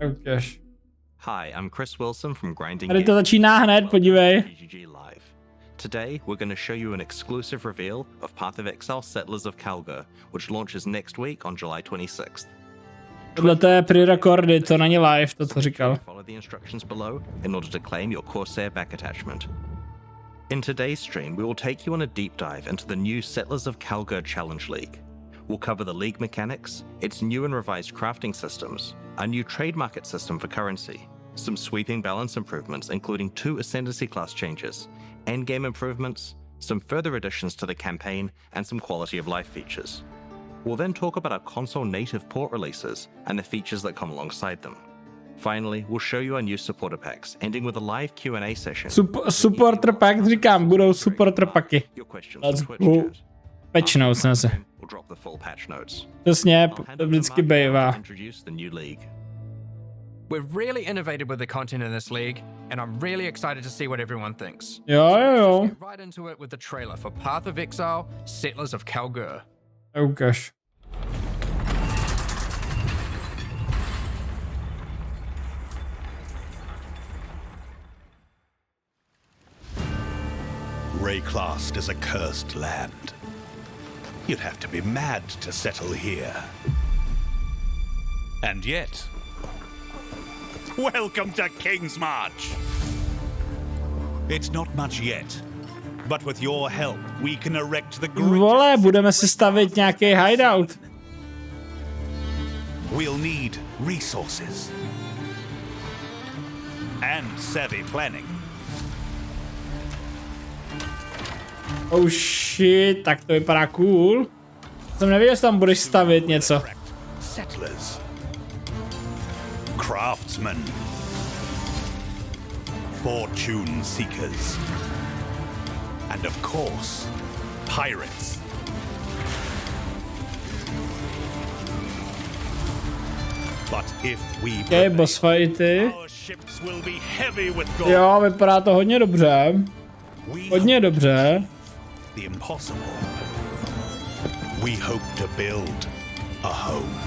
Ukáž. Hi, I'm Chris Wilson from Grinding. Tady to začíná hned, podívej. Today, we're going to show you an exclusive reveal of Path of Exile Settlers of Calgar, which launches next week on July 26th. Tohle to je pre-recordy, to není live, to co říkal. Follow the instructions below in order to claim your Corsair back attachment. In today's stream, we will take you on a deep dive into the new Settlers of Calgar Challenge League. We'll cover the league mechanics, its new and revised crafting systems, a new trade market system for currency, some sweeping balance improvements including 2 Ascendancy class changes, endgame improvements, some further additions to the campaign, and some quality of life features. We'll then talk about our console native port releases and the features that come alongside them. Finally, we'll show you our new supporter packs, ending with a live Q&A session. Supporter pack, říkám, budou supporter packy. Let's go. Pečnou jsem se. Přesně, to vždycky bývá. We're really innovated with the content in this league, and I'm really excited to see what everyone thinks. Jo. Let's get right into it with the trailer for Path of Exile, Settlers of Calgar. Ukáž. Reakce is a cursed land. You'd have to be mad to settle here. And yet, welcome to King's March! It's not much yet, but with your help, we can erect the Vole, budeme si stavit nějaký hideout. We'll need resources and savvy planning. Oh shit, tak to vypadá cool. Jsem nevěděl, že tam budeš stavit něco. Settlers, craftsmen, fortune seekers, and of course, pirates. But if we Okay, boss fighty. our ships will be heavy with gold. Jo, vypadá to hodně dobře. Hodně dobře. The impossible. We hope to build a home.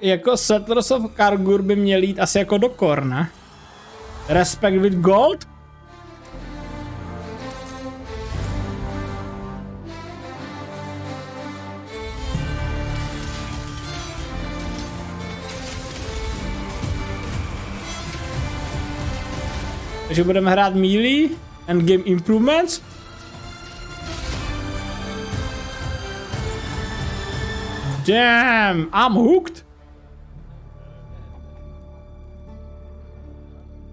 Jako Settlers of Calgar by měl jít asi jako do core, ne? Respect with gold? Takže budeme hrát melee, endgame improvements. Damn, I'm hooked.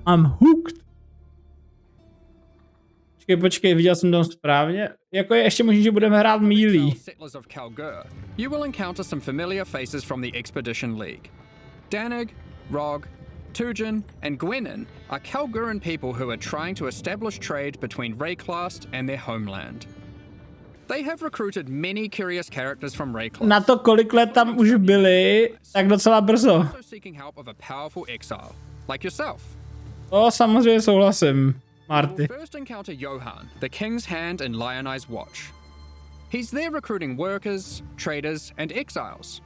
I'm hooked. Počkej, viděl jsem to správně. Jako je ještě možný, že budeme hrát melee. Settlers of Calgar, you will encounter some familiar faces from the Expedition League. Danig, Rog, Tujin, and Gwenin are Calgaran people who are trying to establish trade between Reakce and their homeland. They have recruited many curious characters from Reakce. Na to, kolik let tam už byli, tak docela brzo. Also seeking help of a powerful exile, like yourself. To samozřejmě souhlasím, Marty. We'll first encounter Johan, the King's Hand and Lionized Watch. He's there recruiting workers, traders, and exiles.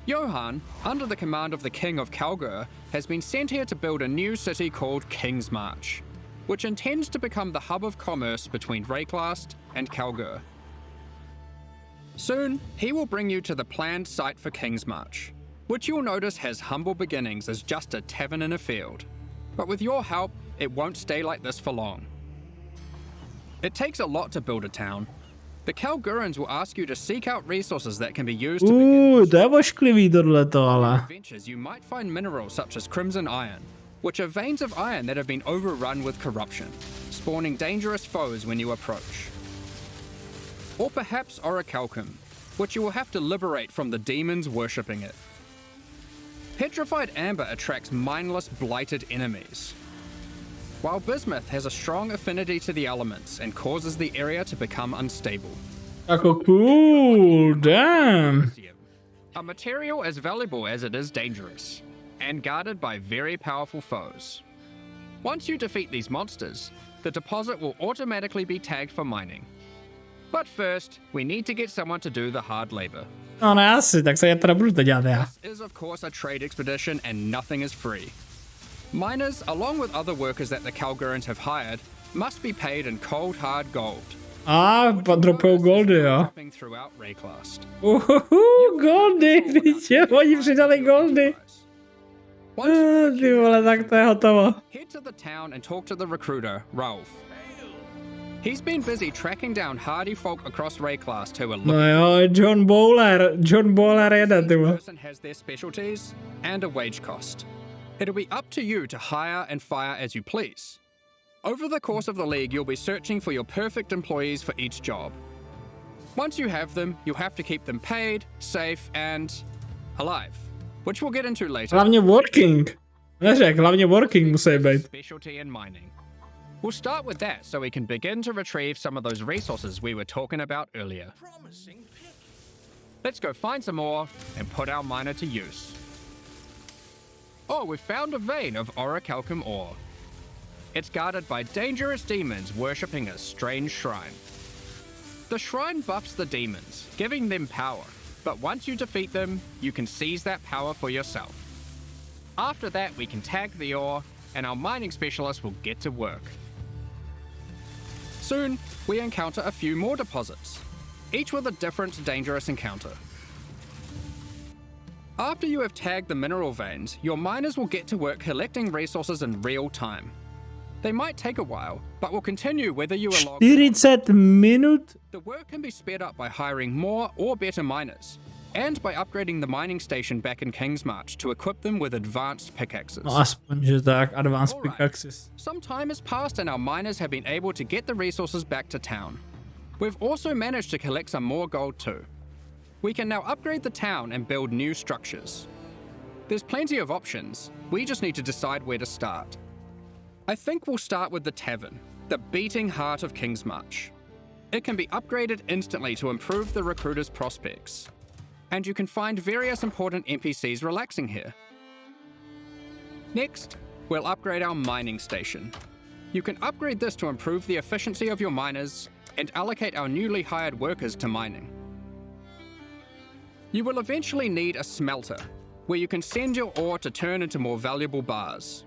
Johan, under the command of the King of Calgar, has been sent here to build a new city called King's March, which intends to become the hub of commerce between Reakce and Calgar. Soon, he will bring you to the planned site for King's March, which you'll notice has humble beginnings as just a tavern in a field. But with your help, it won't stay like this for long. It takes a lot to build a town. The Calgurans will ask you to seek out resources that can be used to begin. To je ošklivý tohleto, ale. Adventures, you might find minerals such as crimson iron, which are veins of iron that have been overrun with corruption, spawning dangerous foes when you approach. Or perhaps orichalcum, which you will have to liberate from the demons worshipping it. Petrified amber attracts mindless, blighted enemies, while bismuth has a strong affinity to the elements and causes the area to become unstable. Jako cool, damn. A material as valuable as it is dangerous, and guarded by very powerful foes. Once you defeat these monsters, the deposit will automatically be tagged for mining. But first, we need to get someone to do the hard labor. No ne asi, tak se já teda budu to dělat já. This is of course a trade expedition and nothing is free. Miners, along with other workers that the Kalgurans have hired, must be paid in cold hard gold. Dropujou goldy, jo. Throughout Reakce. Goldy, vidíš, oni přidali goldy. Ty vole, tak to je hotovo. Head to the town and talk to the recruiter, Ralph. He's been busy tracking down hardy folk across Reakce who are looking. No jo, John Bowler jede, ty vole. Person has their specialties and a wage cost. It'll be up to you to hire and fire as you please. Over the course of the league, you'll be searching for your perfect employees for each job. Once you have them, you'll have to keep them paid, safe, and alive, which we'll get into later. Hlavně working. Neřek, hlavně working musí být. Specialty in mining. We'll start with that so we can begin to retrieve some of those resources we were talking about earlier. Let's go find some more and put our miner to use. Oh, we've found a vein of orichalcum ore. It's guarded by dangerous demons worshipping a strange shrine. The shrine buffs the demons, giving them power, but once you defeat them, you can seize that power for yourself. After that, we can tag the ore, and our mining specialist will get to work. Soon, we encounter a few more deposits, each with a different dangerous encounter. After you have tagged the mineral veins, your miners will get to work collecting resources in real time. They might take a while, but will continue whether you are logged on. 40 minut? The work can be sped up by hiring more or better miners, and by upgrading the mining station back in Kingsmarch to equip them with advanced pickaxes. No aspoň, že tak, advanced Alright. pickaxes. Some time has passed and our miners have been able to get the resources back to town. We've also managed to collect some more gold too. We can now upgrade the town and build new structures. There's plenty of options, we just need to decide where to start. I think we'll start with the tavern, the beating heart of Kingsmarch. It can be upgraded instantly to improve the recruiter's prospects. And you can find various important NPCs relaxing here. Next, we'll upgrade our mining station. You can upgrade this to improve the efficiency of your miners and allocate our newly hired workers to mining. You will eventually need a smelter, where you can send your ore to turn into more valuable bars.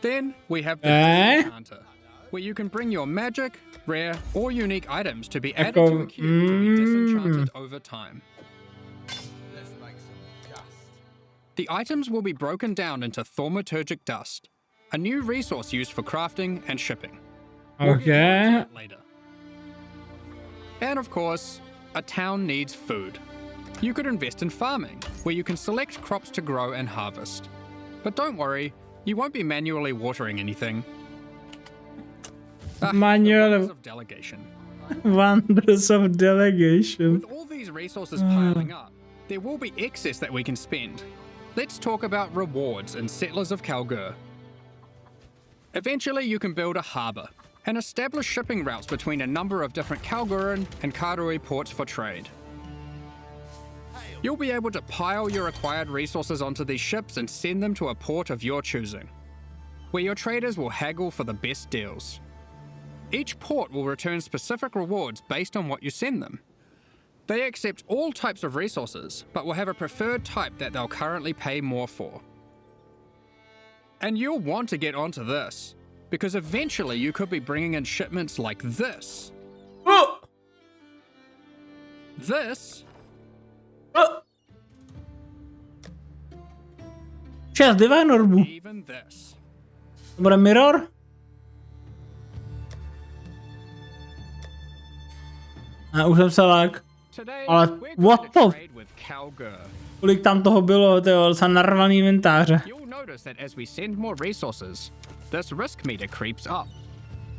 Then we have the disenchanter, where you can bring your magic, rare, or unique items to be added to a queue to be disenchanted over time. The items will be broken down into thaumaturgic dust, a new resource used for crafting and shipping. Okay. Later. And of course, a town needs food. You could invest in farming, where you can select crops to grow and harvest. But don't worry, you won't be manually watering anything. The wonders of delegation. Wonders of delegation. With all these resources piling up, there will be excess that we can spend. Let's talk about rewards in Settlers of Kalgur. Eventually, you can build a harbour and establish shipping routes between a number of different Kalguran and Karui ports for trade. You'll be able to pile your acquired resources onto these ships and send them to a port of your choosing, where your traders will haggle for the best deals. Each port will return specific rewards based on what you send them. They accept all types of resources, but will have a preferred type that they'll currently pay more for. And you'll want to get onto this, because eventually you could be bringing in shipments like this. Oh! This. Oh! Čas, Divine Orbu. Even this. To bude Mirror? A už jsem se lák. Today, Ale we're what going to the- trade with Kalgur. Kolik tam toho bylo, to je docela narvaný inventáře. You'll notice that as we send more resources, this risk meter creeps up.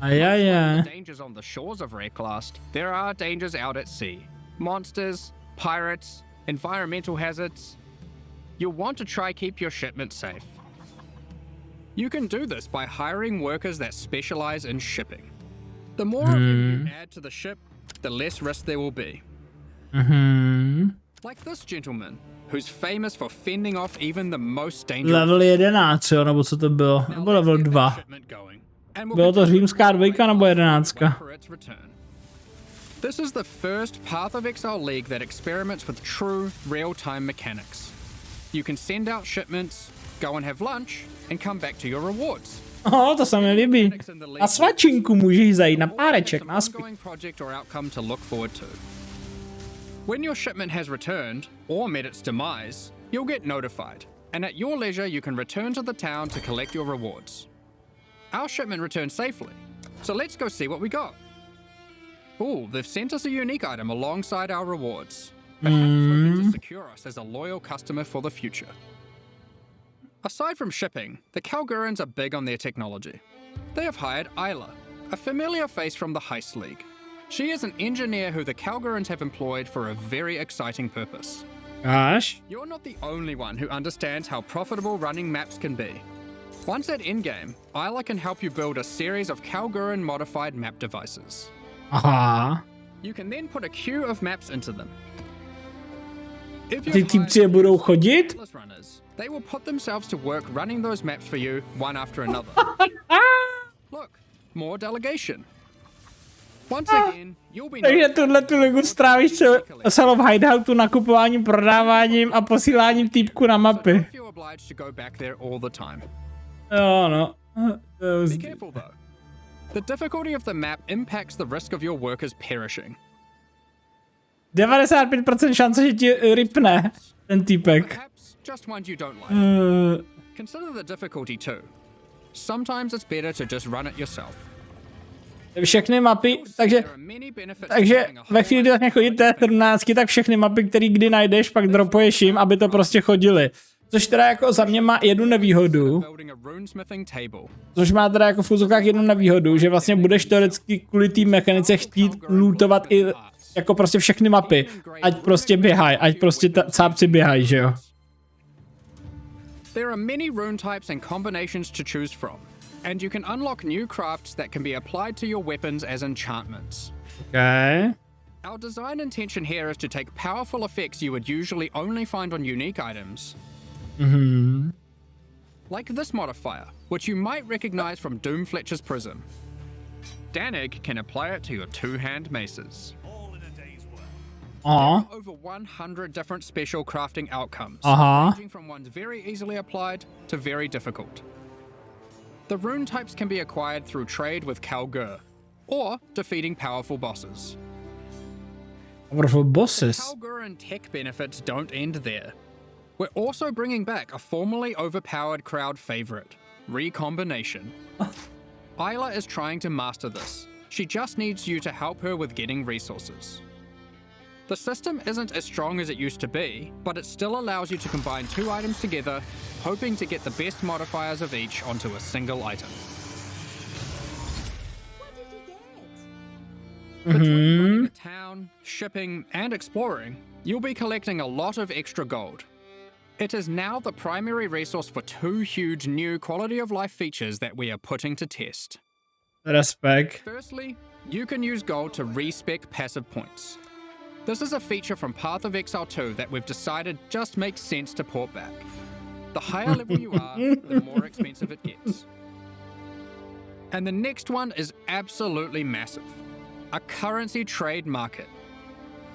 Ajaja. The dangers on the shores of Reakce, there are dangers out at sea. Monsters, pirates, environmental hazards. You'll want to try keep your shipment safe. You can do this by hiring workers that specialize in shipping. The more of them you add to the ship, the less risk there will be. Like this gentleman, who's famous for fending off even the most dangerous. Level 11, jo, nebo co to bylo? Now Nebo let's level get that 2. shipment going, and we'll Bylo to continue římská to wait 2 nebo 11? for its return. This is the first Path of Exile league that experiments with true, real-time mechanics. You can send out shipments, go and have lunch, and come back to your rewards. To se mi líbí. Na svačinku můžeš zajít, na páreček, na ongoing project or outcome to look forward to. When your shipment has returned, or met its demise, you'll get notified, and at your leisure you can return to the town to collect your rewards. Our shipment returned safely, so let's go see what we got. Ooh, they've sent us a unique item alongside our rewards. Perhaps hoping to secure us as a loyal customer for the future. Aside from shipping, the Kalgurans are big on their technology. They have hired Isla, a familiar face from the Heist League. She is an engineer who the Kalgurans have employed for a very exciting purpose. Gosh. You're not the only one who understands how profitable running maps can be. Once at endgame, Isla can help you build a series of Kalguran modified map devices. Aha. You can then put a queue of maps into them. Ty týpci je budou chodit? Runners, they will put themselves to work running those maps for you one after another. Look, more delegation. Once again, you'll be Takže tu ligu strávíš celou v hideoutu nakupováním, prodáváním a posíláním týpku na mapy. Jo, no. Be careful though. The difficulty of the map impacts the risk of your workers perishing. 95% šance, že ti ripne ten týpek. Perhaps just ones you don't like. Consider the difficulty too. Sometimes it's better to just run it yourself. Všechny mapy, takže ve chvíli, kdy tak chodíte 17, tak všechny mapy, které kdy najdeš, pak dropuješ jim, aby to prostě chodili. Což teda jako za mě má jednu nevýhodu. Což má teda jako v úzovkách jednu nevýhodu, že vlastně budeš teoreticky kvůli té mechanice chtít lootovat i jako prostě všechny mapy. Ať prostě běhaj, ať prostě cápci běhají, že jo. There are many rune types and combinations to choose from, and you can unlock new crafts that can be applied to your weapons as enchantments. Okay. Our design intention here is to take powerful effects you would usually only find on unique items. Like this modifier, which you might recognize from Doomfletcher's Prism. Danig can apply it to your two-hand maces. Over 100 different special crafting outcomes, ranging from ones very easily applied to very difficult. The rune types can be acquired through trade with Kalgur, or defeating powerful bosses. Powerful bosses? The Kalguran tech benefits don't end there. We're also bringing back a formerly overpowered crowd favorite, Recombination. Isla is trying to master this. She just needs you to help her with getting resources. The system isn't as strong as it used to be, but it still allows you to combine two items together, hoping to get the best modifiers of each onto a single item. What did you get? Between running a town, shipping, and exploring, you'll be collecting a lot of extra gold. It is now the primary resource for two huge new quality of life features that we are putting to test. Respect. Firstly, you can use gold to respec passive points. This is a feature from Path of Exile 2 that we've decided just makes sense to port back. The higher level you are, the more expensive it gets. And the next one is absolutely massive. A currency trade market.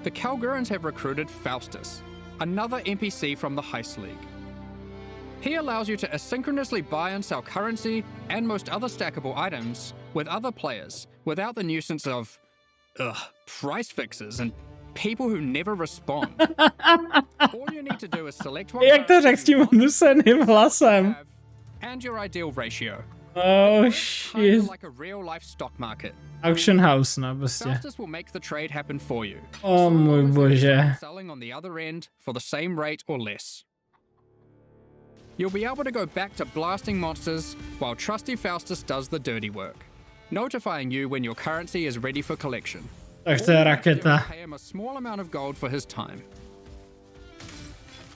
The Kalgurans have recruited Faustus, another NPC from the Heist League. He allows you to asynchronously buy and sell currency and most other stackable items with other players without the nuisance of price fixers and people who never respond. All you need to do is select what Jak to řekl s tím hnuseným hlasem? and your ideal ratio. Oh Kind shit. of like a real-life stock market. Auction house, no prostě. Faustus will make the trade happen for you. Oh můj bože. Selling on the other end for the same rate or less. You'll be able to go back to blasting monsters while trusty Faustus does the dirty work, notifying you when your currency is ready for collection. Tak to je raketa. Pay him a small amount of gold for his time.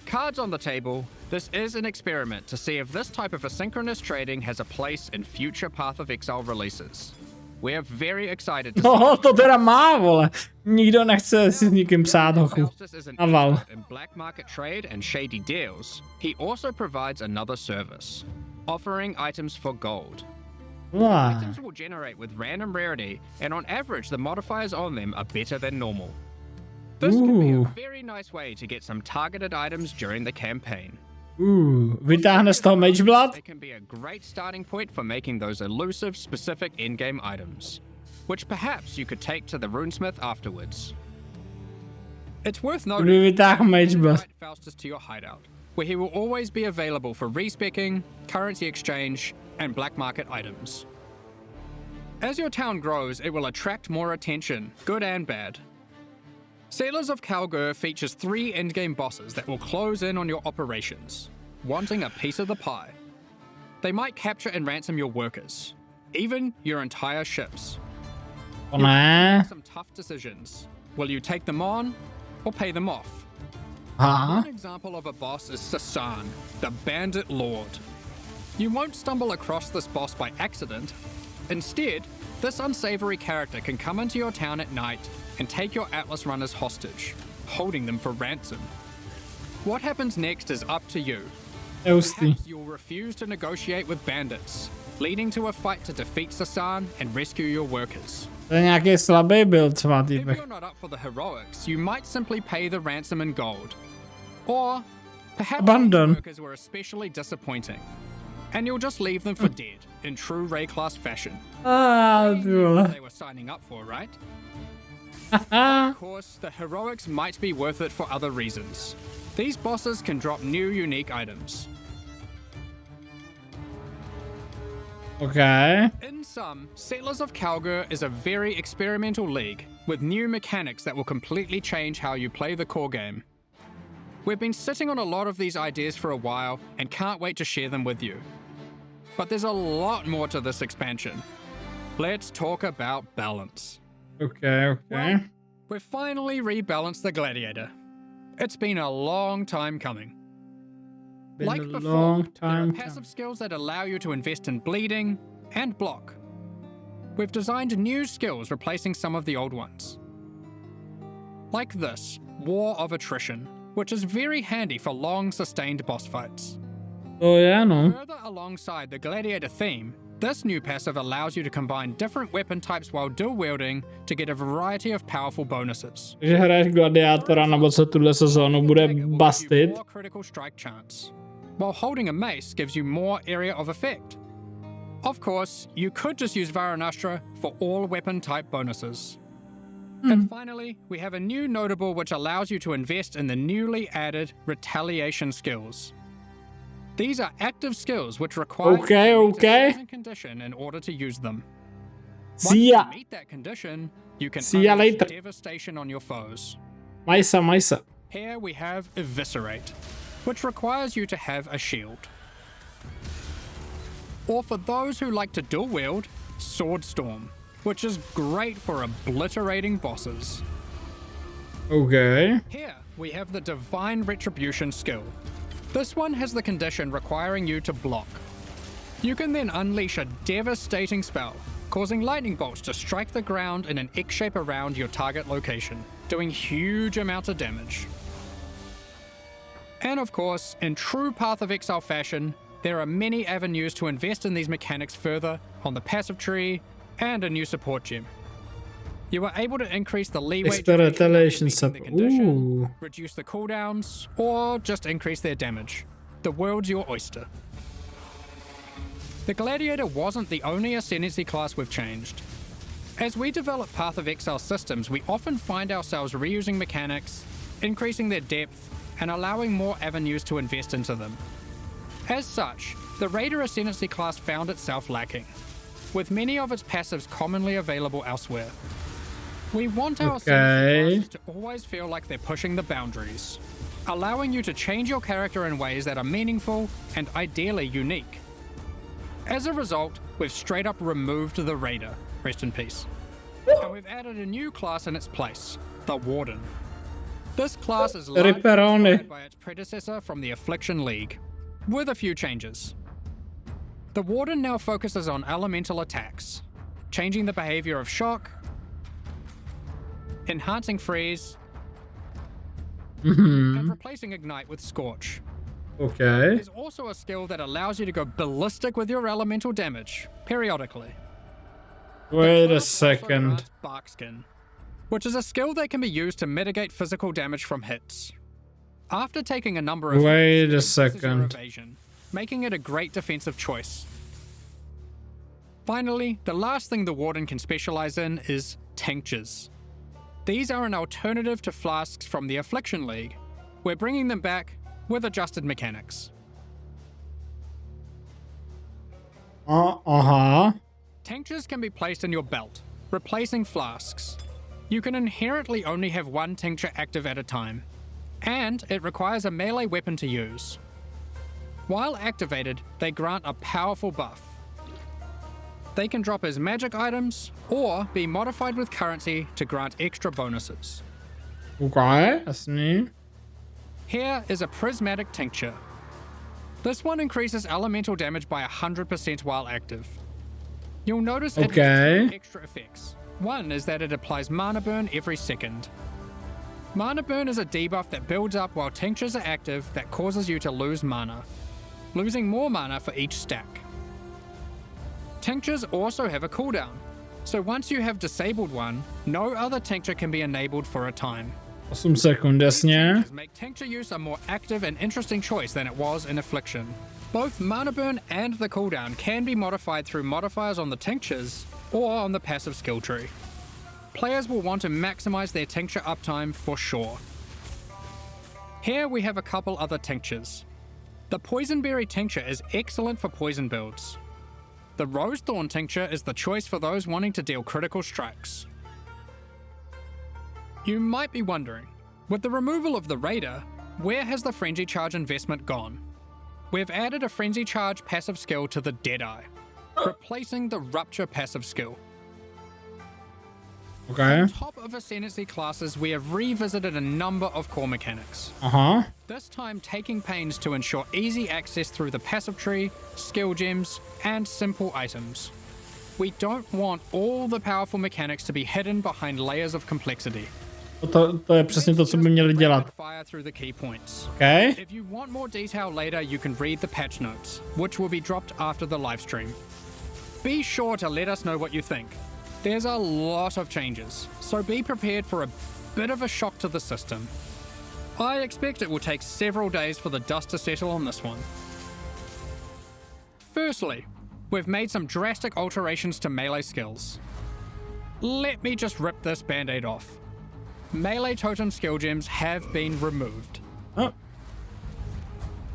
Cards on the table, this is an experiment to see if this type of asynchronous trading has a place in future Path of Exile releases. We're very excited to No, to teda má, vole. Nikdo nechce si s nikým psát hochu. Faustus is an Aval. expert in black market trade and shady deals. He also provides another service, offering items for gold. Wow. Items will generate with random rarity, and on average, the modifiers on them are better than normal. This can be a Ooh. very nice way to get some targeted items during the campaign. Vytáhne z toho Mage Blood? It can be a great starting point for making those elusive, specific in-game items, which perhaps you could take to the runesmith afterwards. It's worth noting Kdyby vytáhl Mage that Blood. invite Faustus to your hideout, where he will always be available for respecking, currency exchange, and black market items. As your town grows, it will attract more attention, good and bad. Settlers of Kalgur features 3 endgame bosses that will close in on your operations, wanting a piece of the pie. They might capture and ransom your workers, even your entire ships. To ne. Some tough decisions. Will you take them on or pay them off? Aha. One example of a boss is Sasan, the Bandit Lord. You won't stumble across this boss by accident. Instead, this unsavory character can come into your town at night and take your Atlas runners hostage, holding them for ransom. What happens next is up to you. Eustý. Perhaps you'll refuse to negotiate with bandits, leading to a fight to defeat Sasan and rescue your workers. To je nějaký slabý build, co má If týpek. you're not up for the heroics, you might simply pay the ransom in gold. Or perhaps Abandon. these workers were especially disappointing, and you'll just leave them for dead in true Ray class fashion. Ty vole. They were signing up for, right? Haha. Of course, the heroics might be worth it for other reasons. These bosses can drop new unique items. Okay. In sum, Settlers of Kalgur is a very experimental league with new mechanics that will completely change how you play the core game. We've been sitting on a lot of these ideas for a while and can't wait to share them with you. But there's a lot more to this expansion. Let's talk about balance. Okay. Well, we've finally rebalanced the Gladiator. It's been a long time coming. Been Like a before, long there are time passive coming. skills that allow you to invest in bleeding and block. We've designed new skills replacing some of the old ones. Like this, War of Attrition, which is very handy for long sustained boss fights. To je, no. Further alongside the Gladiator theme, this new passive allows you to combine different weapon types while dual wielding to get a variety of powerful bonuses. Takže hraješ gladiátora, nebo co tuhle sezónu bude Dagger will give you busted. more critical strike chance, while holding a mace gives you more area of effect. Of course, you could just use Varanastra for all weapon type bonuses. And finally, we have a new notable which allows you to invest in the newly added retaliation skills. These are active skills which require you to Okay, meet okay. a certain condition in order to use them. Once See you ya. meet that condition, you can See ya unleash later. devastation on your foes. Majsa. Here we have Eviscerate, which requires you to have a shield. Or for those who like to dual wield, Sword Storm, which is great for obliterating bosses. Okay. Here we have the Divine Retribution skill. This one has the condition requiring you to block. You can then unleash a devastating spell, causing lightning bolts to strike the ground in an X shape around your target location, doing huge amounts of damage. And of course, in true Path of Exile fashion, there are many avenues to invest in these mechanics further on the passive tree and a new support gem. You are able to increase the leeway Extra duration after retaliation beating the sub. condition, Ooh. reduce the cooldowns, or just increase their damage. The world's your oyster. The Gladiator wasn't the only ascendancy class we've changed. As we develop Path of Exile systems, we often find ourselves reusing mechanics, increasing their depth, and allowing more avenues to invest into them. As such, the Raider Ascendancy class found itself lacking, with many of its passives commonly available elsewhere. We want our Ascendancy classes to always feel like they're pushing the boundaries, allowing you to change your character in ways that are meaningful and ideally unique. As a result, we've straight up removed the Raider, rest in peace, and we've added a new class in its place, the Warden. This class is largely Ripperoni. inspired by its predecessor from the Affliction League, with a few changes. The Warden now focuses on elemental attacks, changing the behavior of shock, enhancing freeze, and replacing ignite with scorch. Okay. There's also a skill that allows you to go ballistic with your elemental damage, periodically. Wait a Class also second. grants Barkskin, which is a skill that can be used to mitigate physical damage from hits. After taking a number of Wait hits, a it increases your second. evasion, making it a great defensive choice. Finally, the last thing the Warden can specialize in is tinctures. These are an alternative to flasks from the Affliction League. We're bringing them back with adjusted mechanics. Uh-huh. Tinctures can be placed in your belt, replacing flasks. You can inherently only have one tincture active at a time, and it requires a melee weapon to use. While activated, they grant a powerful buff. They can drop as magic items, or be modified with currency to grant extra bonuses. Okay, jasný. Here is a prismatic tincture. This one increases elemental damage by 100% while active. You'll notice it has two extra effects. One is that it applies mana burn every second. Mana burn is a debuff that builds up while tinctures are active that causes you to lose mana, losing more mana for each stack. Tinctures also have a cooldown, so once you have disabled one, no other tincture can be enabled for a time. 8 sekund, jasně. Make tincture use a more active and interesting choice than it was in Affliction. Both mana burn and the cooldown can be modified through modifiers on the tinctures or on the passive skill tree. Players will want to maximize their tincture uptime for sure. Here we have a couple other tinctures. The Poisonberry tincture is excellent for poison builds. The Rosethorn tincture is the choice for those wanting to deal critical strikes. You might be wondering, with the removal of the Raider, where has the Frenzy Charge investment gone? We've added a Frenzy Charge passive skill to the Deadeye, replacing the Rupture passive skill. Okay. On top of Ascendancy classes, we have revisited a number of core mechanics. Aha. This time taking pains to ensure easy access through the passive tree, skill gems, and simple items. We don't want all the powerful mechanics to be hidden behind layers of complexity. To je přesně to, co by měli dělat. Fire through the key points. Okay. If you want more detail later, you can read the patch notes, which will be dropped after the live stream. Be sure to let us know what you think. There's a lot of changes, so be prepared for a bit of a shock to the system. I expect it will take several days for the dust to settle on this one. Firstly, we've made some drastic alterations to melee skills. Let me just rip this band-aid off. Melee totem skill gems have been removed. Oh.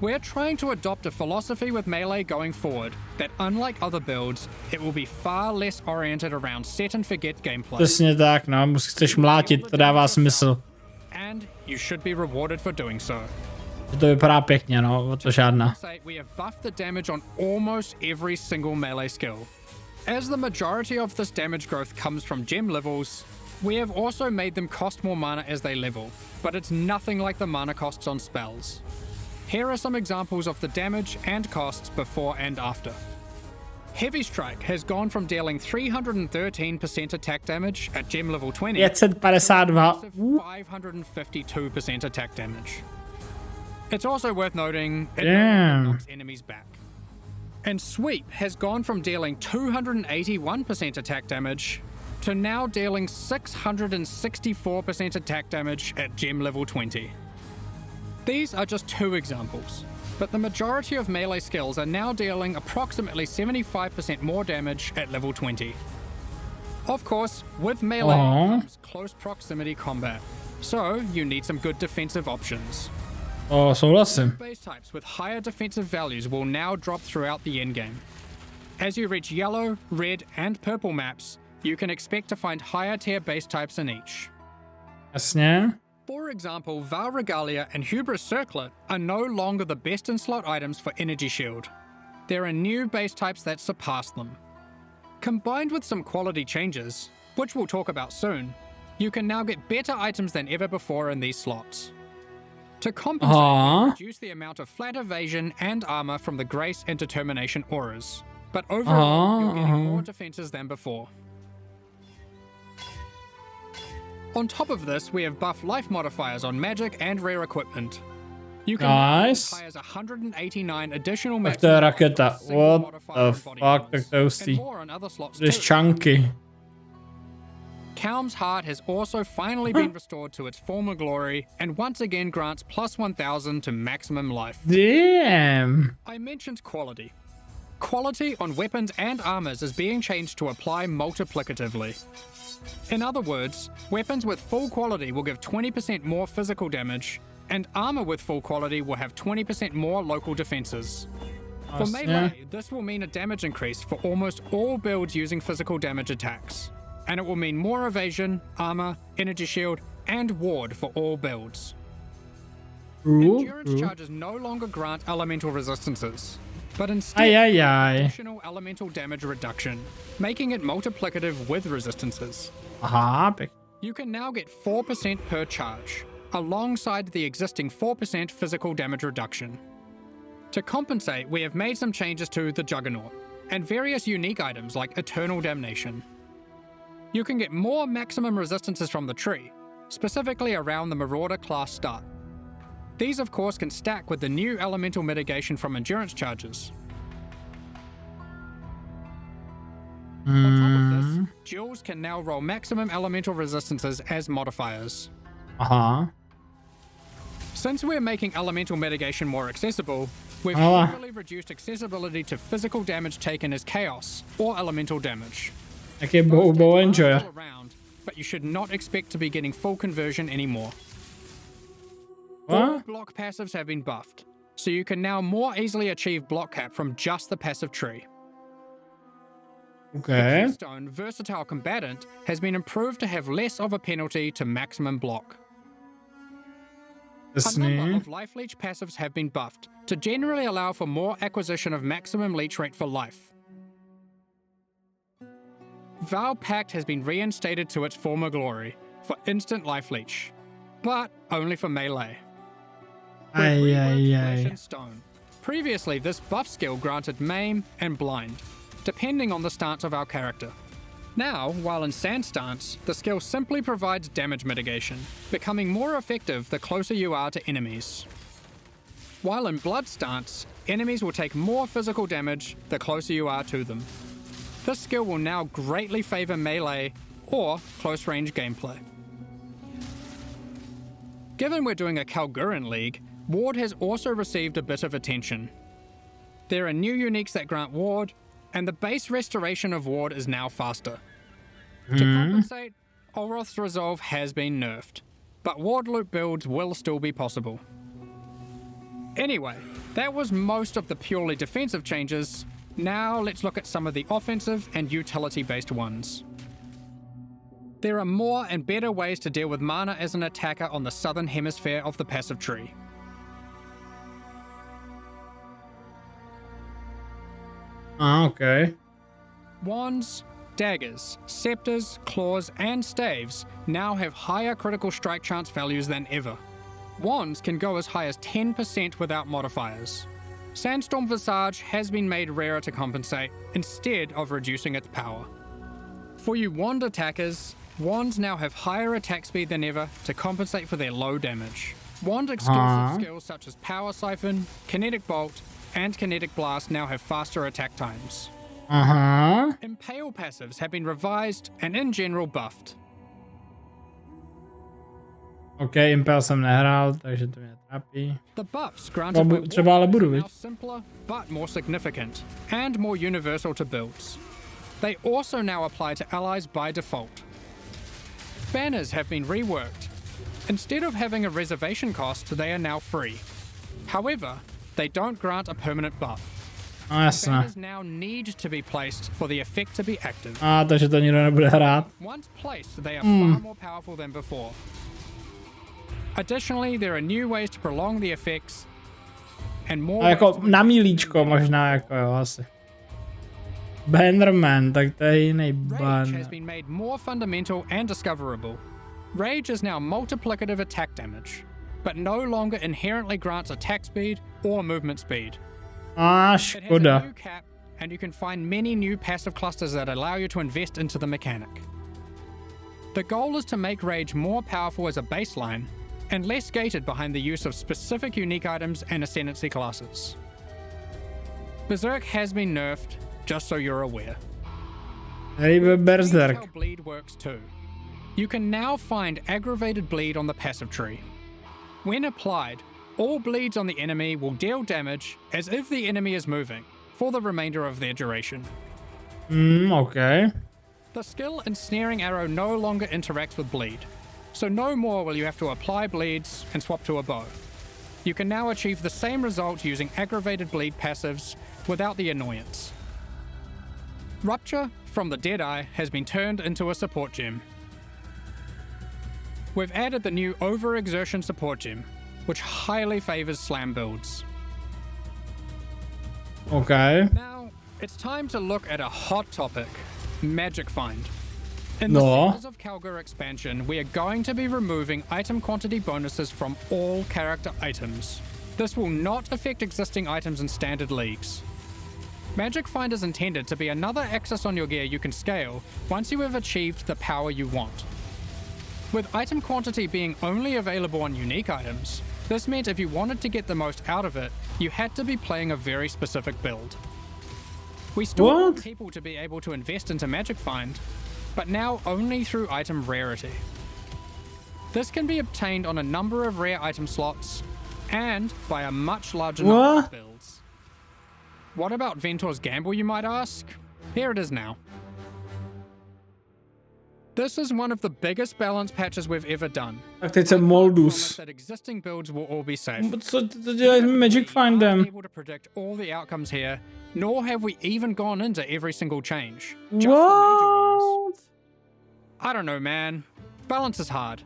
We're trying to adopt a philosophy with melee going forward that, unlike other builds, it will be far less oriented around set and forget gameplay. Přesně tak, no, chceš mlátit, to dává smysl. And you should be rewarded for doing so. To vypadá pěkně, no, to žádná. We have buffed the damage on almost every single melee skill. As the majority of this damage growth comes from gem levels, we have also made them cost more mana as they level, but it's nothing like the mana costs on spells. Here are some examples of the damage and costs before and after. Heavy Strike has gone from dealing 313% attack damage at gem level 20 552. 552% attack damage. It's also worth noting it Damn. knocks enemies back. And Sweep has gone from dealing 281% attack damage to now dealing 664% attack damage at gem level 20. These are just two examples, but the majority of melee skills are now dealing approximately 75% more damage at level 20. Of course, with melee comes close proximity combat, so you need some good defensive options. Souhlasím. Base types with higher defensive values will now drop throughout the endgame. As you reach yellow, red, and purple maps, you can expect to find higher tier base types in each. Jasně. For example, Val Regalia and Hubris Circlet are no longer the best in slot items for Energy Shield. There are new base types that surpass them. Combined with some quality changes, which we'll talk about soon, you can now get better items than ever before in these slots. To compensate, reduce the amount of flat evasion and armor from the Grace and Determination auras, but overall, you're getting more defenses than before. On top of this, we have buffed life modifiers on magic and rare equipment. You can now Nice. hires 189 additional Tak to je maximum raketa. life, single What modifier the and body fuck, bonus, tak to je hustý. and more on other slots Jdeš too. čanky. Calm's heart has also finally been restored to its former glory and once again grants plus 1000 to maximum life. Damn. I mentioned quality. Quality on weapons and armors is being changed to apply multiplicatively. In other words, weapons with full quality will give 20% more physical damage, and armor with full quality will have 20% more local defenses. For Nice, melee, this will mean a damage increase for almost all builds using physical damage attacks, and it will mean more evasion, armor, energy shield, and ward for all builds. Endurance charges no longer grant elemental resistances, but instead Ay, ay, ay. additional elemental damage reduction, making it multiplicative with resistances. Aha, pěkně. You can now get 4% per charge, alongside the existing 4% physical damage reduction. To compensate, we have made some changes to the Juggernaut, and various unique items like Eternal Damnation. You can get more maximum resistances from the tree, specifically around the Marauder class start. These of course can stack with the new elemental mitigation from endurance charges. On top of this, duels can now roll maximum elemental resistances as modifiers. Aha. Since we're making elemental mitigation more accessible, we've Ah. heavily reduced accessibility to physical damage taken as chaos or elemental damage. Jak je Those bow are enjoyer. still around, but you should not expect to be getting full conversion anymore. All What? block passives have been buffed, so you can now more easily achieve block cap from just the passive tree. Okay. Keystone Versatile Combatant has been improved to have less of a penalty to maximum block. A number Jasný. of life leech passives have been buffed to generally allow for more acquisition of maximum leech rate for life. Vow Pact has been reinstated to its former glory for instant life leech, but only for melee. We've Ay, reworked ay, Flesh ay. and Stone. Previously, this buff skill granted Maim and Blind, depending on the stance of our character. Now, while in Sand stance, the skill simply provides damage mitigation, becoming more effective the closer you are to enemies. While in Blood stance, enemies will take more physical damage the closer you are to them. This skill will now greatly favor melee or close range gameplay. Given we're doing a Kalgurin League, Ward has also received a bit of attention. There are new uniques that grant Ward, and the base restoration of Ward is now faster. To compensate, Olroth's Resolve has been nerfed, but Ward loop builds will still be possible. Anyway, that was most of the purely defensive changes. Now let's look at some of the offensive and utility-based ones. There are more and better ways to deal with mana as an attacker on the southern hemisphere of the passive tree. Ah, okay. Wands, daggers, scepters, claws, and staves now have higher critical strike chance values than ever. Wands can go as high as 10% without modifiers. Sandstorm Visage has been made rarer to compensate, instead of reducing its power. For you wand attackers, wands now have higher attack speed than ever to compensate for their low damage. Wand exclusive skills such as Power Siphon, Kinetic Bolt, and Kinetic Blast now have faster attack times. Aha. Impale passives have been revised and in general buffed. OK, Impel jsem nehrál, takže to mě trápí. The buffs granted by třeba ale Warlocks budu, are now viď? simpler but more significant and more universal to builds. They also now apply to allies by default. Banners have been reworked. Instead of having a reservation cost, they are now free. However, they don't grant a permanent buff. No jasné. Banners now need to be placed for the effect to be active. Takže to nikdo nebude hrát. Once placed, they are far more powerful than before. Additionally, there are new ways to prolong the effects and more A jako ways to na mílíčko možná, jako jo, asi. Bannerman, tak to je jiný Rage has ban. been made more fundamental and discoverable. Rage is now multiplicative attack damage, but no longer inherently grants attack speed or movement speed. It has a Škoda. new cap, and you can find many new passive clusters that allow you to invest into the mechanic. The goal is to make Rage more powerful as a baseline, and less gated behind the use of specific unique items and ascendancy classes. Berserk has been nerfed, just so you're aware. Hej, Berserk. How bleed works too. You can now find aggravated bleed on the passive tree. When applied, all bleeds on the enemy will deal damage as if the enemy is moving for the remainder of their duration. Okay. The skill Ensnaring Arrow no longer interacts with bleed, so no more will you have to apply bleeds and swap to a bow. You can now achieve the same result using aggravated bleed passives without the annoyance. Rupture from the Deadeye has been turned into a support gem. We've added the new Overexertion support gem, which highly favors slam builds. Okay. Now, it's time to look at a hot topic, Magic Find. In the No. Settlers of Kalgur expansion, we are going to be removing item quantity bonuses from all character items. This will not affect existing items in standard leagues. Magic Find is intended to be another axis on your gear you can scale once you have achieved the power you want. With item quantity being only available on unique items, this meant if you wanted to get the most out of it, you had to be playing a very specific build. We still want What? people to be able to invest into Magic Find, but now only through item rarity. This can be obtained on a number of rare item slots and by a much larger number of What? builds. What about Ventor's Gamble, you might ask? Here it is now. This is one of the biggest balance patches we've ever done. Tak teď se Moldus. That existing builds will all be safe. Co dělají s Magic We aren't Findem? able to predict all the outcomes here, nor have we even gone into every single change. Just the major ones. What? I don't know, man. Balance is hard.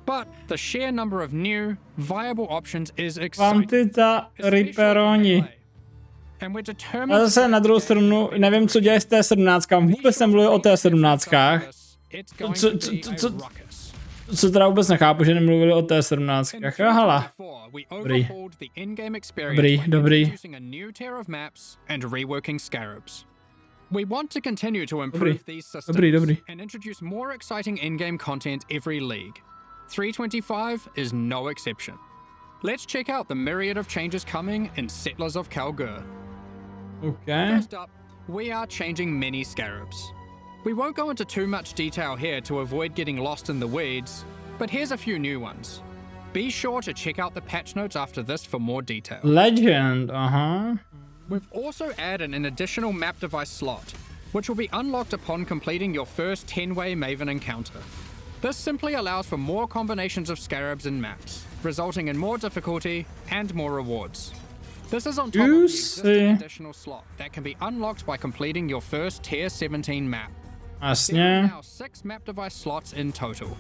But the sheer number of new, viable options is exciting. Kvantita especially for Riperoni. melee. And we're A determined zase na druhou stranu nevím, co dělají s T17. Vůbec nemluvím o T17. It's going Co- to co- be co- a co- ruckus. Co teda vůbec nechápu, že nemluvili o T17. In Hala. 2024, we Dobrý. overhauled the in-game experience Dobrý, by dobrý. introducing a new tier of maps and reworking scarabs. We want to continue to improve Dobrý. these systems Dobrý. and introduce more exciting in-game content every league. 325 is no exception. Let's check out the myriad of changes coming in Settlers of Kalgur. Okay. First up, we are changing many scarabs. We won't go into too much detail here to avoid getting lost in the weeds, but here's a few new ones. Be sure to check out the patch notes after this for more detail. Legend, aha. We've also added an additional map device slot, which will be unlocked upon completing your first 10-way Maven encounter. This simply allows for more combinations of scarabs and maps, resulting in more difficulty and more rewards. This is on top of the existing Juicy. additional slot that can be unlocked by completing your first tier 17 map. There are Jasně. now 6 map device slots in total.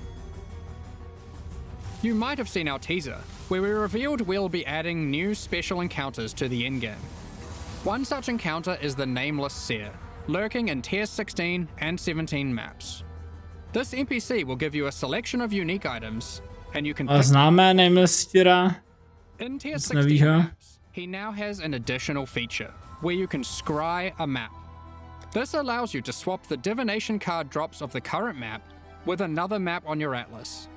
You might have seen our teaser, where we revealed we'll be adding new special encounters to the endgame. One such encounter is the Nameless Seer, lurking in tier 16 and 17 maps. This NPC will give you a selection of unique items, and you can A pick známé Namelessira. in tier Nic 16 novýho. maps. He now has an additional feature, where you can scry a map. This allows you to swap the divination card drops of the current map with another map on your atlas.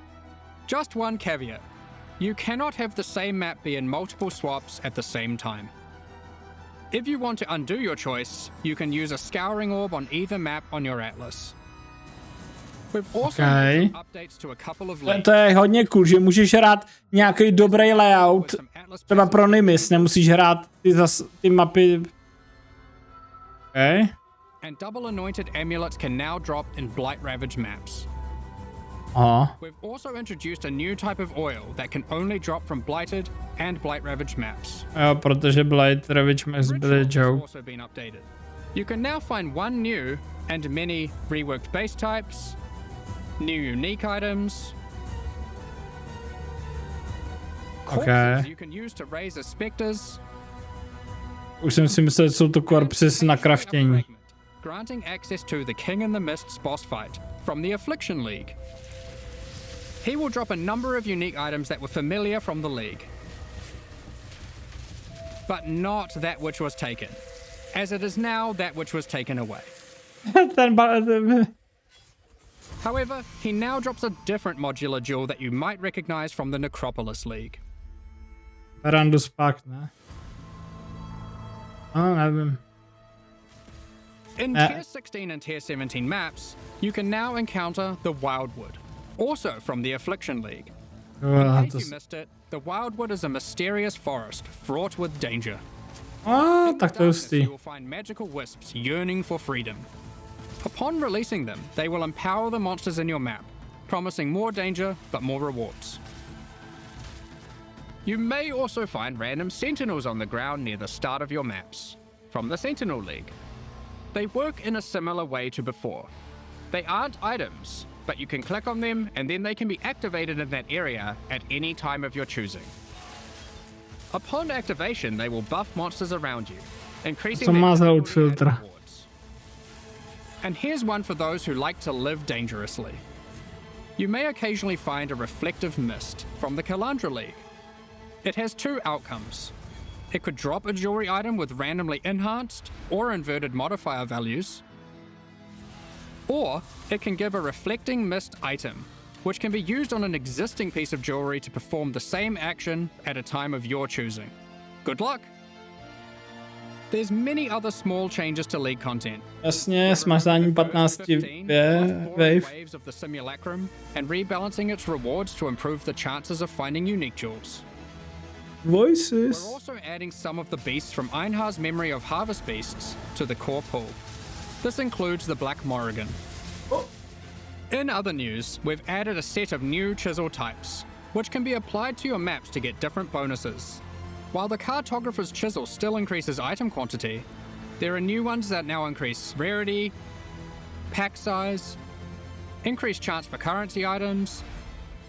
Just one caveat. You cannot have the same map be in multiple swaps at the same time. If you want to undo your choice, you can use a scouring orb on either map on your atlas. We've also made some updates to a couple of leagues. To je hodně cool, že můžeš hrát nějaký dobrý layout, třeba pro Nimis, nemusíš hrát ty mapy. Okay. And double anointed amulets can now drop in Blight Ravage maps. Aha. We've also introduced a new type of oil that can only drop from Blighted and Blight Ravage maps. Jo, protože Blight Ravage Max byly Rituals has joke. also been updated. You can now find one new and many reworked base types, new unique items, corpses Okay. you can use to raise as specters, Už jsem si myslel, že jsou to corpses na craftění. granting access to the King in the Mists boss fight from the Affliction League. He will drop a number of unique items that were familiar from the league, but not that which was taken, as it is now that which was taken away. ten However, he now drops a different modular jewel that you might recognize from the Necropolis League. Randus Pact, ne? Nevím. In Tier 16 and Tier 17 maps, you can now encounter the Wildwood, also from the Affliction League. In case you missed it, the Wildwood is a mysterious forest fraught with danger. In the Tak to darkness, hustý. you will find magical wisps yearning for freedom. Upon releasing them, they will empower the monsters in your map, promising more danger but more rewards. You may also find random sentinels on the ground near the start of your maps, from the Sentinel League. They work in a similar way to before. They aren't items, but you can click on them and then they can be activated in that area at any time of your choosing. Upon activation, they will buff monsters around you, increasing Co their má za difficulty loot and filtr? rewards. And here's one for those who like to live dangerously. You may occasionally find a reflective mist from the Kalandra League. It has two outcomes. It could drop a jewelry item with randomly enhanced or inverted modifier values, or it can give a reflecting mist item, which can be used on an existing piece of jewelry to perform the same action at a time of your choosing. Good luck! There's many other small changes to League content. Jasně, smazání 15 wave. Waves of the simulacrum and rebalancing its rewards to improve the chances of finding unique jewels. Voices. We're also adding some of the beasts from Einhar's Memory of Harvest Beasts to the core pool. This includes the Black Morrigan. In other news, we've added a set of new chisel types, which can be applied to your maps to get different bonuses. While the Cartographer's Chisel still increases item quantity, there are new ones that now increase rarity, pack size, increased chance for currency items,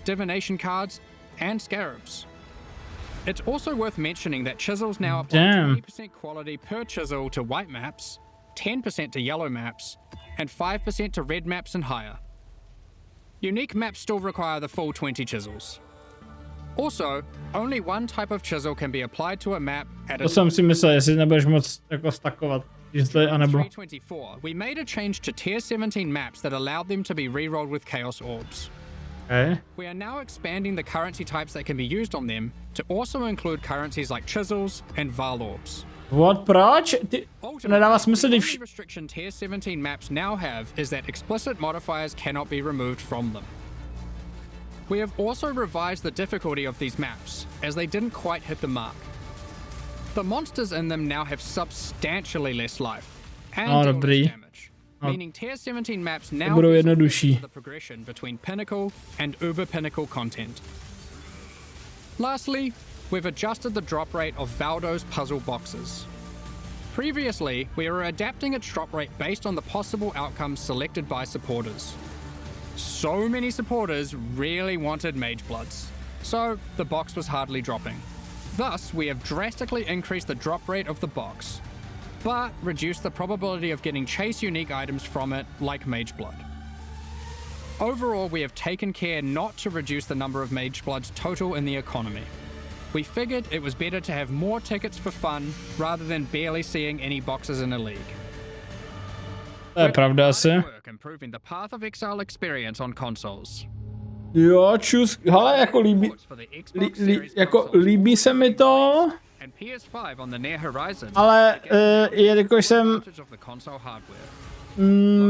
divination cards, and scarabs. It's also worth mentioning that chisels now apply Damn. 20% quality per chisel to white maps, 10% to yellow maps, and 5% to red maps and higher. Unique maps still require the full 20 chisels. Also, only one type of chisel can be applied to a map at a To jsem si myslel, jestli nebudeš moc jako stakovat. Jestli, anebo... 324, we made a change to Tier 17 maps that allowed them to be rerolled with Chaos Orbs. Okay. We are now expanding the currency types that can be used on them to also include currencies like chisels and Val Orbs. What, proč? Ty... To nedává smysl, the když... only restriction Tier 17 maps now have is that explicit modifiers cannot be removed from them. We have also revised the difficulty of these maps, as they didn't quite hit the mark. The monsters in them now have substantially less life and deal dobrý. less damage, meaning Tier 17 maps now budou use jednodušší. the progression between pinnacle and uber pinnacle content. Lastly, we've adjusted the drop rate of Valdo's puzzle boxes. Previously, we were adapting its drop rate based on the possible outcomes selected by supporters. So many supporters really wanted Mage Bloods, so the box was hardly dropping. Thus, we have drastically increased the drop rate of the box, but reduced the probability of getting chase unique items from it, like Mage Blood. Overall, we have taken care not to reduce the number of Mage Bloods total in the economy. We figured it was better to have more tickets for fun rather than barely seeing any boxes in a league. To je pravda asi. Work improving the Path of Exile experience on consoles. Jo, čus, hele, jako líbí, For the Xbox Series jako consoles líbí se mi to, and PS5 on the near horizon. ale jelikož jsem Advantage of the console hardware.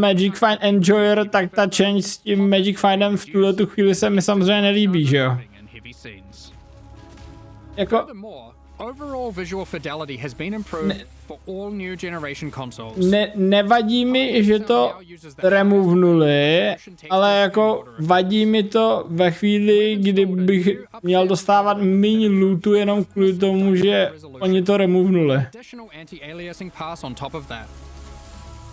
Magic Find Enjoyer, tak ta change s tím Magic Findem v tuhle tu chvíli se mi samozřejmě nelíbí, že jo? And heavy scenes. Jako, Furthermore, overall visual fidelity has been improved for all new generation consoles. nevadí mi, že to removenuli, ale jako vadí mi to ve chvíli, kdy bych měl dostávat méně lootu jenom kvůli tomu, že oni to removenuli. Additional anti-aliasing pass on top of that.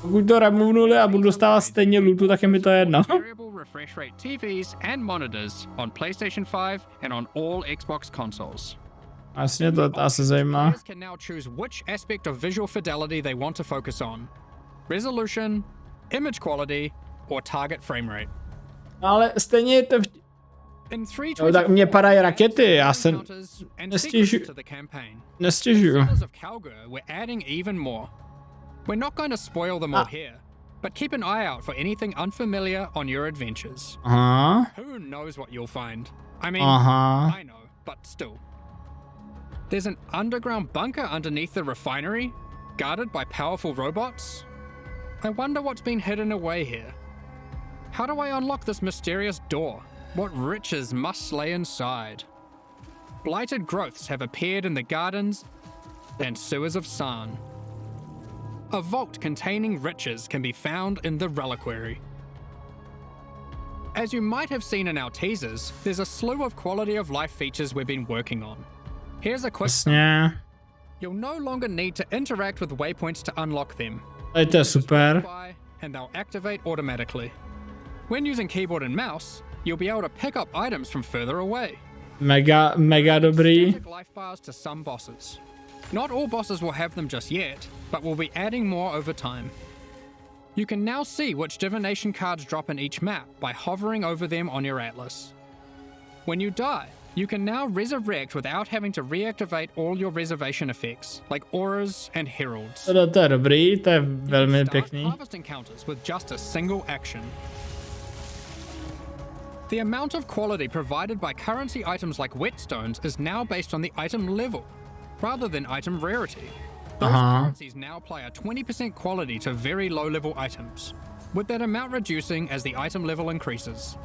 Pokud to removenuli a budu dostávat stejně lootu, tak je mi to jedno. Variable refresh rate TVs and monitors on PlayStation 5 and on all Xbox consoles. Jasně, to asi zajímá. Players can now choose which aspect of visual fidelity they want to focus on. Resolution, image quality, or target frame rate. Ale stejně je to... In No, tak mě padají rakety, já se encounters and nestěžu- secrets to the campaign. nestěžuju. Settlers of Calgur, we're adding even more. We're not going to spoil them all here, but keep an eye out for anything unfamiliar on your adventures. Aha. Who knows what you'll find? I mean, Aha. I know, but still. There's an underground bunker underneath the refinery, guarded by powerful robots. I wonder what's been hidden away here. How do I unlock this mysterious door? What riches must lay inside? Blighted growths have appeared in the gardens and sewers of San. A vault containing riches can be found in the reliquary. As you might have seen in our teasers, there's a slew of quality of life features we've been working on. Here's a quick Jasně. You'll no longer need to interact with waypoints to unlock them. To je super. By, and they'll activate automatically. When using keyboard and mouse, you'll be able to pick up items from further away. Mega dobrý. Static life bars to some bosses. Not all bosses will have them just yet, but we'll be adding more over time. You can now see which divination cards drop in each map by hovering over them on your atlas. When you die, you can now resurrect without having to reactivate all your reservation effects, like auras and heralds. To je dobrý, to je velmi Start pěkný. harvest encounters with just a single action. The amount of quality provided by currency items like whetstones is now based on the item level, rather than item rarity. Those currencies now apply a 20% quality to very low level items, with that amount reducing as the item level increases.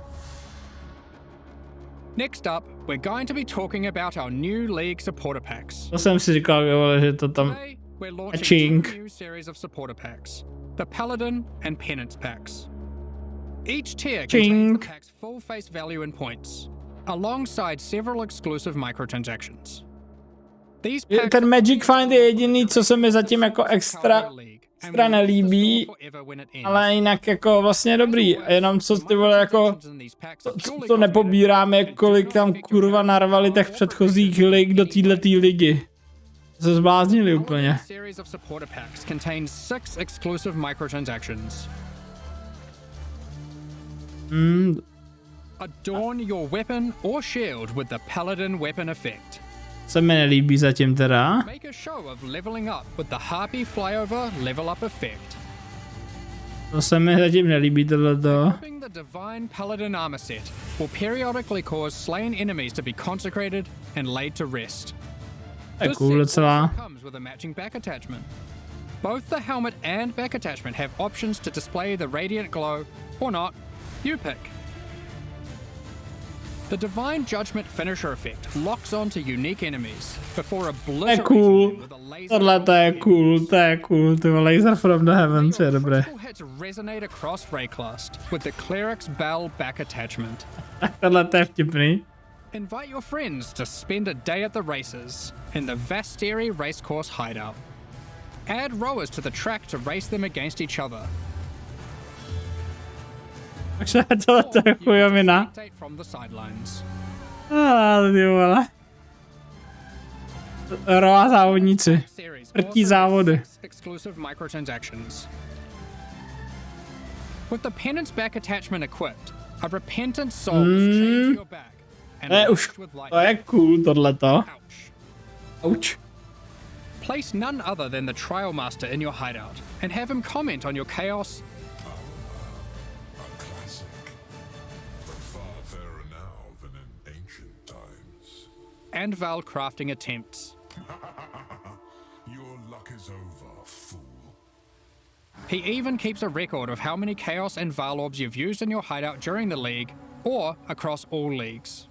Next up, we're going to be talking about our new League supporter packs. To jsem si říkal, vole, že to tam... Today, we're launching Chink. 2 new series of supporter packs, the Paladin and Penance packs. Each tier contains Chink. the pack's full face value in points, alongside several exclusive microtransactions. These packs Ten Magic Find je jediný, co se mi zatím jako extra nelíbí, ale jinak jako vlastně dobrý. Jenom co ty vole jako, co nepobíráme, kolik tam kurva narvali těch předchozích lig do této ligy. Se zbláznili úplně. Series of supporter packs contains 6 exclusive microtransactions. Adorn your weapon or shield with the Paladin weapon effect. Se mi nelíbí zatím teda. Make a show of leveling up with the R.I.P flyover level up effect. To se mi zatím nelíbí tohleto. Equipping the divine Paladin armor set will periodically cause slain enemies to be consecrated and laid to rest. To je This cool set docela. also comes with a matching back attachment. Both the helmet and back attachment have options to display the radiant glow, or not. You pick. The Divine Judgment finisher effect locks onto unique enemies before obliterating cool. them with a laser. Tohle to je cool, ty vole, Laser from the Heavens je dobré. Critical hits resonate across Rayclast with the Cleric's Bell back attachment. Tohle to je vtipný. Invite your friends to spend a day at the races in the Vasteri Racecourse hideout. Add rowers to the track to race them against each other. Takže tohle to je chujovina. Spectate from the sidelines. Ty vole. Roa závodníci. Series Prtí also has závody. 6 exclusive microtransactions. With the Penance back attachment equipped, a repentant soul is chained to your back and To je už, lashed with light. to je cool tohleto. Ouch. Ouch. Place none other than the Trial Master in your hideout and have him comment on your chaos A classic, but far fairer now than in ancient times. and Val crafting attempts. Your luck is over, fool. He even keeps a record of how many Chaos and Val orbs you've used in your hideout during the league, or across all leagues.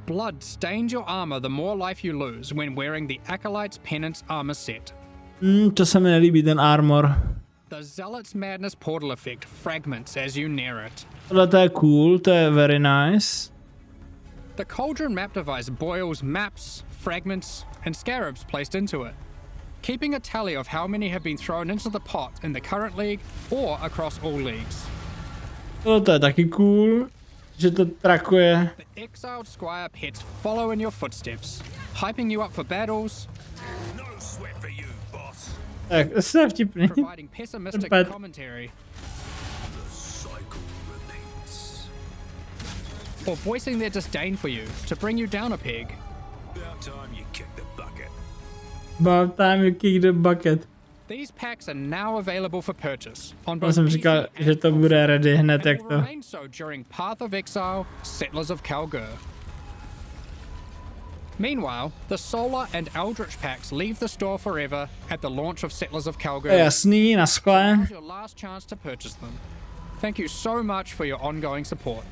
Blood stains your armor the more life you lose when wearing the Acolyte's Penance armor set. To se mi nelíbí, ten armor. The Zealot's Madness portal effect fragments as you near it. Tohle to je cool, to je very nice. The Cauldron map device boils maps, fragments, and scarabs placed into it, keeping a tally of how many have been thrown into the pot in the current league or across all leagues. Tohle to je taky cool, že to trakuje. The exiled squire pets follow in your footsteps, hyping you up for battles, No sweat for you, boss. Tak, to je vtipný. providing pessimistic But- commentary, The cycle repeats. or voicing their disdain for you to bring you down a peg. About time you kicked the bucket. About time you kick the bucket. These packs are now available for purchase on Já both jsem PC říkal, and že to bude ready hned, and jak will to. remain so during Path of Exile, Settlers of Kalgur. Meanwhile, the Solar and Eldritch packs leave the store forever at the launch of Settlers of Kalgur. To je jasný, na skle. Now's your last chance to purchase them. Thank you so much for your ongoing support.